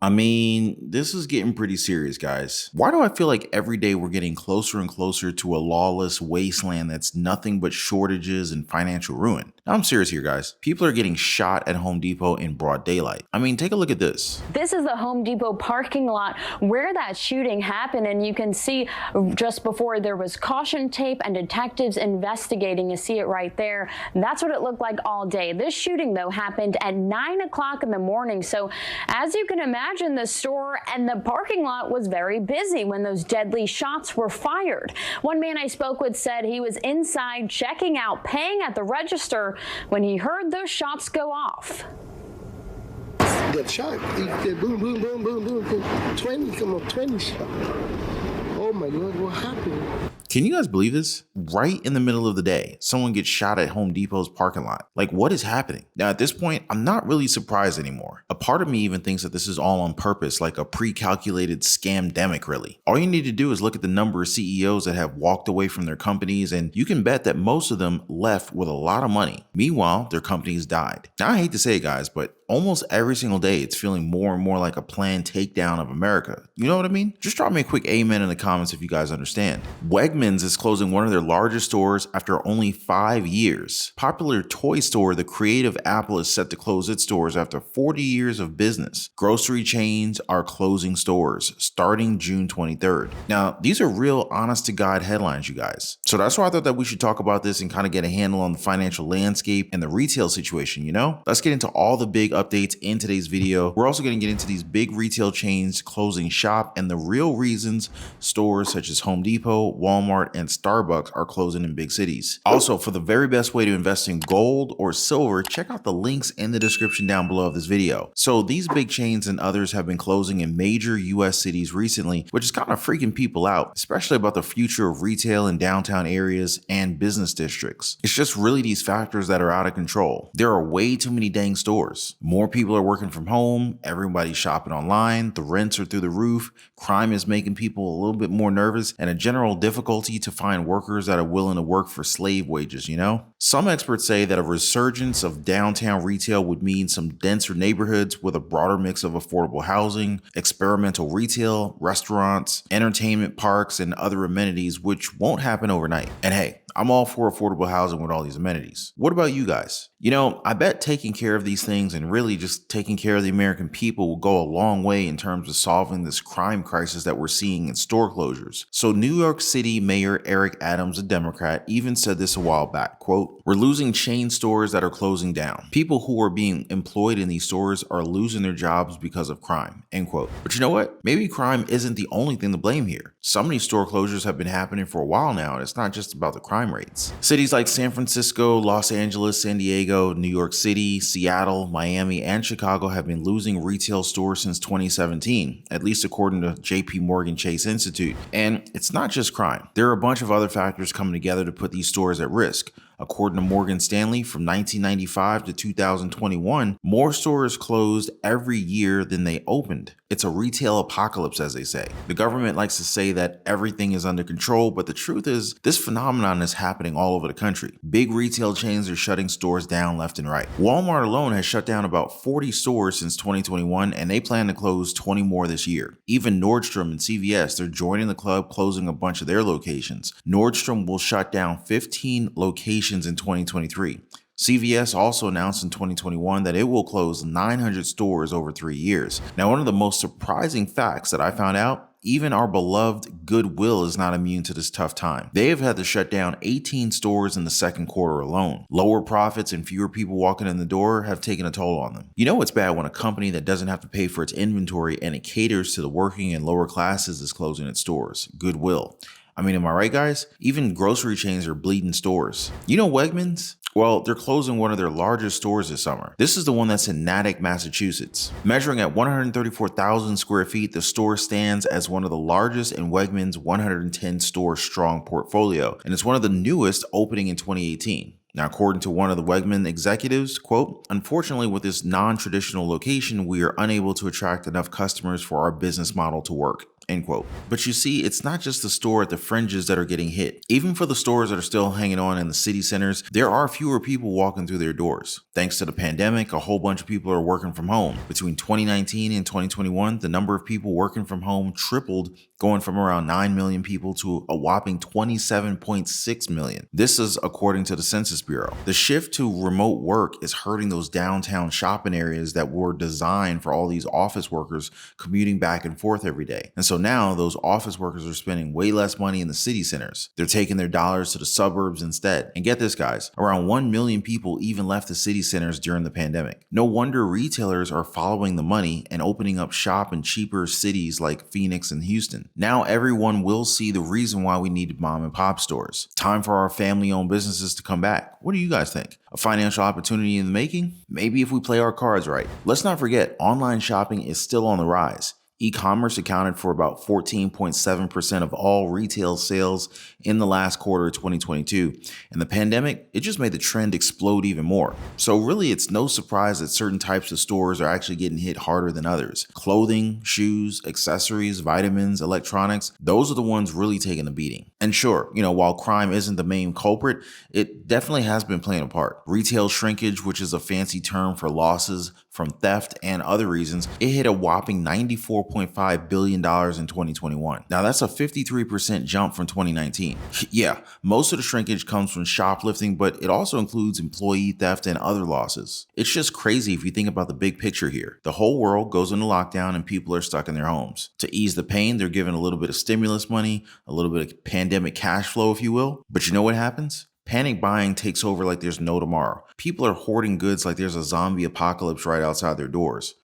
I mean, this is getting pretty serious, guys. Why do I feel like every day we're getting closer and closer to a lawless wasteland that's nothing but shortages and financial ruin? Now, I'm serious here, guys. People are getting shot at Home Depot in broad daylight. I mean, take a look at this. This is the Home Depot parking lot where that shooting happened, and you can see just before there was caution tape and detectives investigating. You see it right there. That's what it looked like all day. This shooting, though, happened at 9 o'clock in the morning. So as you can imagine, the store and the parking lot was very busy when those deadly shots were fired. One man I spoke with said he was inside checking out, paying at the register when he heard those shots go off. That shot, he did boom, boom, boom, boom, boom, boom, 20, come on, 20 shot. Oh my Lord, what happened? Can you guys believe this? Right in the middle of the day, someone gets shot at Home Depot's parking lot. Like, what is happening? Now, at this point, I'm not really surprised anymore. A part of me even thinks that this is all on purpose, like a pre-calculated scamdemic, really. All you need to do is look at the number of CEOs that have walked away from their companies, and you can bet that most of them left with a lot of money. Meanwhile, their companies died. Now, I hate to say it, guys, but almost every single day, it's feeling more and more like a planned takedown of America. You know what I mean? Just drop me a quick amen in the comments if you guys understand. Wegmans is closing one of their largest stores after only 5 years. Popular toy store, the Creative Apple, is set to close its stores after 40 years of business. Grocery chains are closing stores starting June 23rd. Now, these are real honest to God headlines, you guys. So that's why I thought that we should talk about this and kind of get a handle on the financial landscape and the retail situation, you know? Let's get into all the big updates in today's video. We're also going to get into these big retail chains closing shop and the real reasons stores such as Home Depot, Walmart, and Starbucks are closing in big cities. Also, for the very best way to invest in gold or silver, check out the links in the description down below of this video. So these big chains and others have been closing in major US cities recently, which is kind of freaking people out, especially about the future of retail in downtown areas and business districts. It's just really these factors that are out of control. There are way too many dang stores. More people are working from home, everybody's shopping online, the rents are through the roof, crime is making people a little bit more nervous, and a general difficulty to find workers that are willing to work for slave wages, you know? Some experts say that a resurgence of downtown retail would mean some denser neighborhoods with a broader mix of affordable housing, experimental retail, restaurants, entertainment parks, and other amenities, which won't happen overnight. And hey, I'm all for affordable housing with all these amenities. What about you guys? You know, I bet taking care of these things and really just taking care of the American people will go a long way in terms of solving this crime crisis that we're seeing in store closures. So New York City Mayor Eric Adams, a Democrat, even said this a while back, quote, "We're losing chain stores that are closing down. People who are being employed in these stores are losing their jobs because of crime," end quote. But you know what? Maybe crime isn't the only thing to blame here. Some of these store closures have been happening for a while now, and it's not just about the crime rates. Cities like San Francisco, Los Angeles, San Diego, New York City, Seattle, Miami, and Chicago have been losing retail stores since 2017, at least according to JP Morgan Chase Institute. And it's not just crime. There are a bunch of other factors coming together to put these stores at risk. According to Morgan Stanley, from 1995 to 2021, more stores closed every year than they opened. It's a retail apocalypse, as they say. The government likes to say that everything is under control, but the truth is this phenomenon is happening all over the country. Big retail chains are shutting stores down left and right. Walmart alone has shut down about 40 stores since 2021, and they plan to close 20 more this year. Even Nordstrom and CVS, they're joining the club, closing a bunch of their locations. Nordstrom will shut down 15 locations in 2023. CVS also announced in 2021 that it will close 900 stores over 3 years. Now, one of the most surprising facts that I found out, even our beloved Goodwill is not immune to this tough time. They have had to shut down 18 stores in the second quarter alone. Lower profits and fewer people walking in the door have taken a toll on them. You know it's bad when a company that doesn't have to pay for its inventory and it caters to the working and lower classes is closing its stores. Goodwill. I mean, am I right, guys? Even grocery chains are bleeding stores. You know Wegmans? Well, they're closing one of their largest stores this summer. This is the one that's in Natick, Massachusetts. Measuring at 134,000 square feet, the store stands as one of the largest in Wegmans' 110 store strong portfolio, and it's one of the newest, opening in 2018. Now, according to one of the Wegman executives, quote, "Unfortunately, with this non-traditional location, we are unable to attract enough customers for our business model to work." End quote. But you see, it's not just the store at the fringes that are getting hit. Even for the stores that are still hanging on in the city centers, there are fewer people walking through their doors. Thanks to the pandemic, a whole bunch of people are working from home. Between 2019 and 2021, the number of people working from home tripled, going from around 9 million people to a whopping 27.6 million. This is according to the Census Bureau. The shift to remote work is hurting those downtown shopping areas that were designed for all these office workers commuting back and forth every day. And so now those office workers are spending way less money in the city centers. They're taking their dollars to the suburbs instead. And get this, guys, around 1 million people even left the city centers during the pandemic. No wonder retailers are following the money and opening up shop in cheaper cities like Phoenix and Houston. Now everyone will see the reason why we needed mom and pop stores. Time for our family-owned businesses to come back. What do you guys think? A financial opportunity in the making? Maybe if we play our cards right. Let's not forget, online shopping is still on the rise. E-commerce accounted for about 14.7% of all retail sales in the last quarter of 2022. And the pandemic, it just made the trend explode even more. So really, it's no surprise that certain types of stores are actually getting hit harder than others. Clothing, shoes, accessories, vitamins, electronics, those are the ones really taking a beating. And sure, while crime isn't the main culprit, it definitely has been playing a part. Retail shrinkage, which is a fancy term for losses from theft and other reasons, it hit a whopping $94.5 billion in 2021. Now that's a 53% jump from 2019. Yeah, most of the shrinkage comes from shoplifting, but it also includes employee theft and other losses. It's just crazy if you think about the big picture here. The whole world goes into lockdown and people are stuck in their homes. To ease the pain, they're given a little bit of stimulus money, a little bit of pandemic cash flow, if you will. But you know what happens? Panic buying takes over like there's no tomorrow. People are hoarding goods like there's a zombie apocalypse right outside their doors.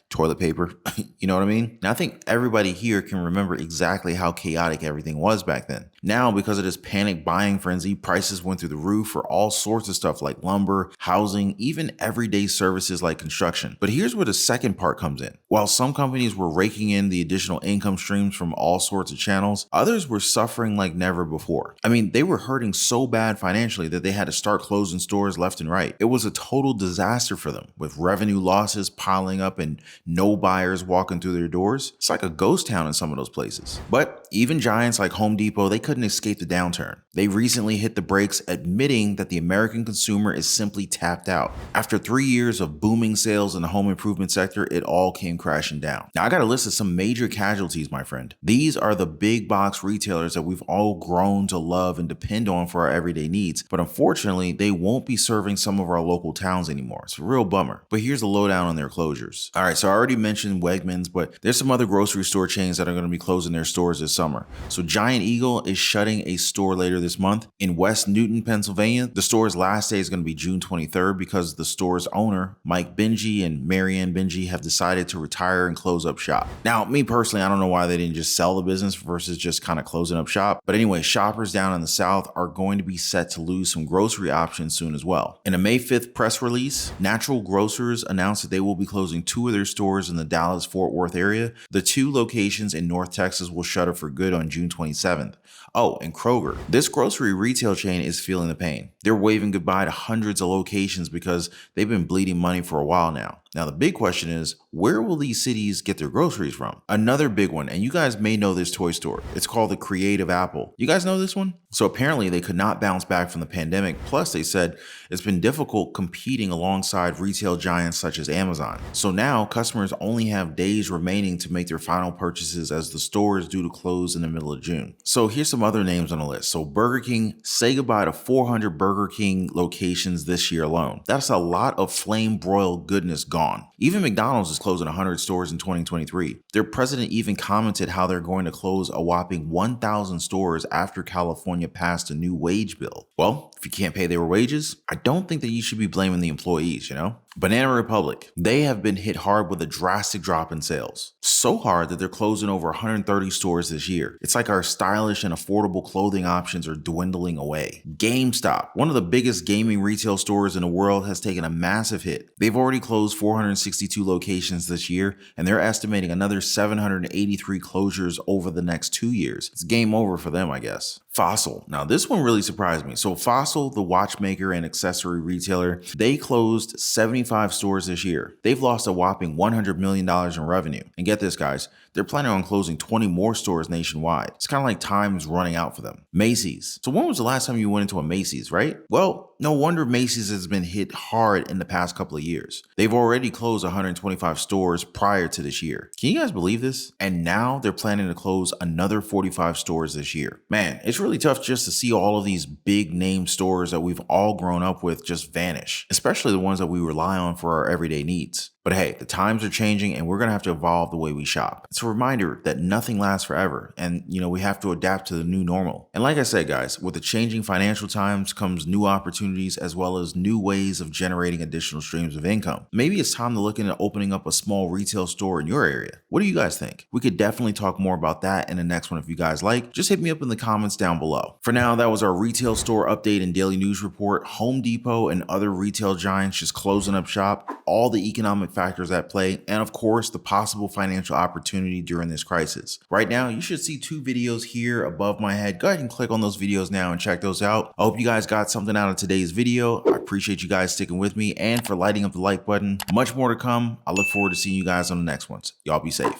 Toilet paper, you know what I mean? Now, I think everybody here can remember exactly how chaotic everything was back then. Now, because of this panic buying frenzy, prices went through the roof for all sorts of stuff like lumber, housing, even everyday services like construction. But here's where the second part comes in. While some companies were raking in the additional income streams from all sorts of channels, others were suffering like never before. I mean, they were hurting so bad financially that they had to start closing stores left and right. It was a total disaster for them, with revenue losses piling up and no buyers walking through their doors. It's like a ghost town in some of those places. But even giants like Home Depot, they couldn't escape the downturn. They recently hit the brakes, admitting that the American consumer is simply tapped out. After 3 years of booming sales in the home improvement sector, it all came crashing down. Now, I got a list of some major casualties, my friend. These are the big box retailers that we've all grown to love and depend on for our everyday needs. But unfortunately, they won't be serving some of our local towns anymore. It's a real bummer. But here's the lowdown on their closures. All right, so I already mentioned Wegmans, but there's some other grocery store chains that are going to be closing their stores this summer. So Giant Eagle is shutting a store later this month in West Newton, Pennsylvania. The store's last day is going to be June 23rd because the store's owner, Mike Benji and Marianne Benji, have decided to retire and close up shop. Now, me personally, I don't know why they didn't just sell the business versus just kind of closing up shop. But anyway, shoppers down in the South are going to be set to lose some grocery options soon as well. In a May 5th press release, Natural Grocers announced that they will be closing 2 of their stores in the Dallas-Fort Worth area. The 2 locations in North Texas will shutter for good on June 27th. Oh, and Kroger. This grocery retail chain is feeling the pain. They're waving goodbye to hundreds of locations because they've been bleeding money for a while now. Now, the big question is, where will these cities get their groceries from? Another big one, and you guys may know this toy store. It's called the Creative Apple. You guys know this one? So apparently they could not bounce back from the pandemic. Plus, they said it's been difficult competing alongside retail giants such as Amazon. So now customers only have days remaining to make their final purchases as the store is due to close in the middle of June. So here's some other names on the list. So Burger King, say goodbye to 400 Burger King locations this year alone. That's a lot of flame broiled goodness gone. Even McDonald's is closing 100 stores in 2023. Their president even commented how they're going to close a whopping 1,000 stores after California passed a new wage bill. Well, if you can't pay their wages, I don't think that you should be blaming the employees, Banana Republic, they have been hit hard with a drastic drop in sales. So hard that they're closing over 130 stores this year. It's like our stylish and affordable clothing options are dwindling away. GameStop, one of the biggest gaming retail stores in the world, has taken a massive hit. They've already closed 462 locations this year, and they're estimating another 783 closures over the next 2 years. It's game over for them, I guess. Fossil. Now, this one really surprised me. So Fossil, the watchmaker and accessory retailer, they closed 75 stores this year. They've lost a whopping $100 million in revenue. And get this, guys, they're planning on closing 20 more stores nationwide. It's kind of like time's running out for them. Macy's. So when was the last time you went into a Macy's, right? Well, no wonder Macy's has been hit hard in the past couple of years. They've already closed 125 stores prior to this year. Can you guys believe this? And now they're planning to close another 45 stores this year. Man, it's really tough just to see all of these big name stores that we've all grown up with just vanish, especially the ones that we rely on for our everyday needs. But hey, the times are changing and we're going to have to evolve the way we shop. It's a reminder that nothing lasts forever and, we have to adapt to the new normal. And like I said, guys, with the changing financial times comes new opportunities as well as new ways of generating additional streams of income. Maybe it's time to look into opening up a small retail store in your area. What do you guys think? We could definitely talk more about that in the next one if you guys like. Just hit me up in the comments down below. For now, that was our retail store update and daily news report. Home Depot and other retail giants just closing up shop, all the economic factors at play, and of course, the possible financial opportunity during this crisis. Right now, you should see 2 videos here above my head. Go ahead and click on those videos now and check those out. I hope you guys got something out of today's video. I appreciate you guys sticking with me and for lighting up the like button. Much more to come. I look forward to seeing you guys on the next ones. Y'all be safe.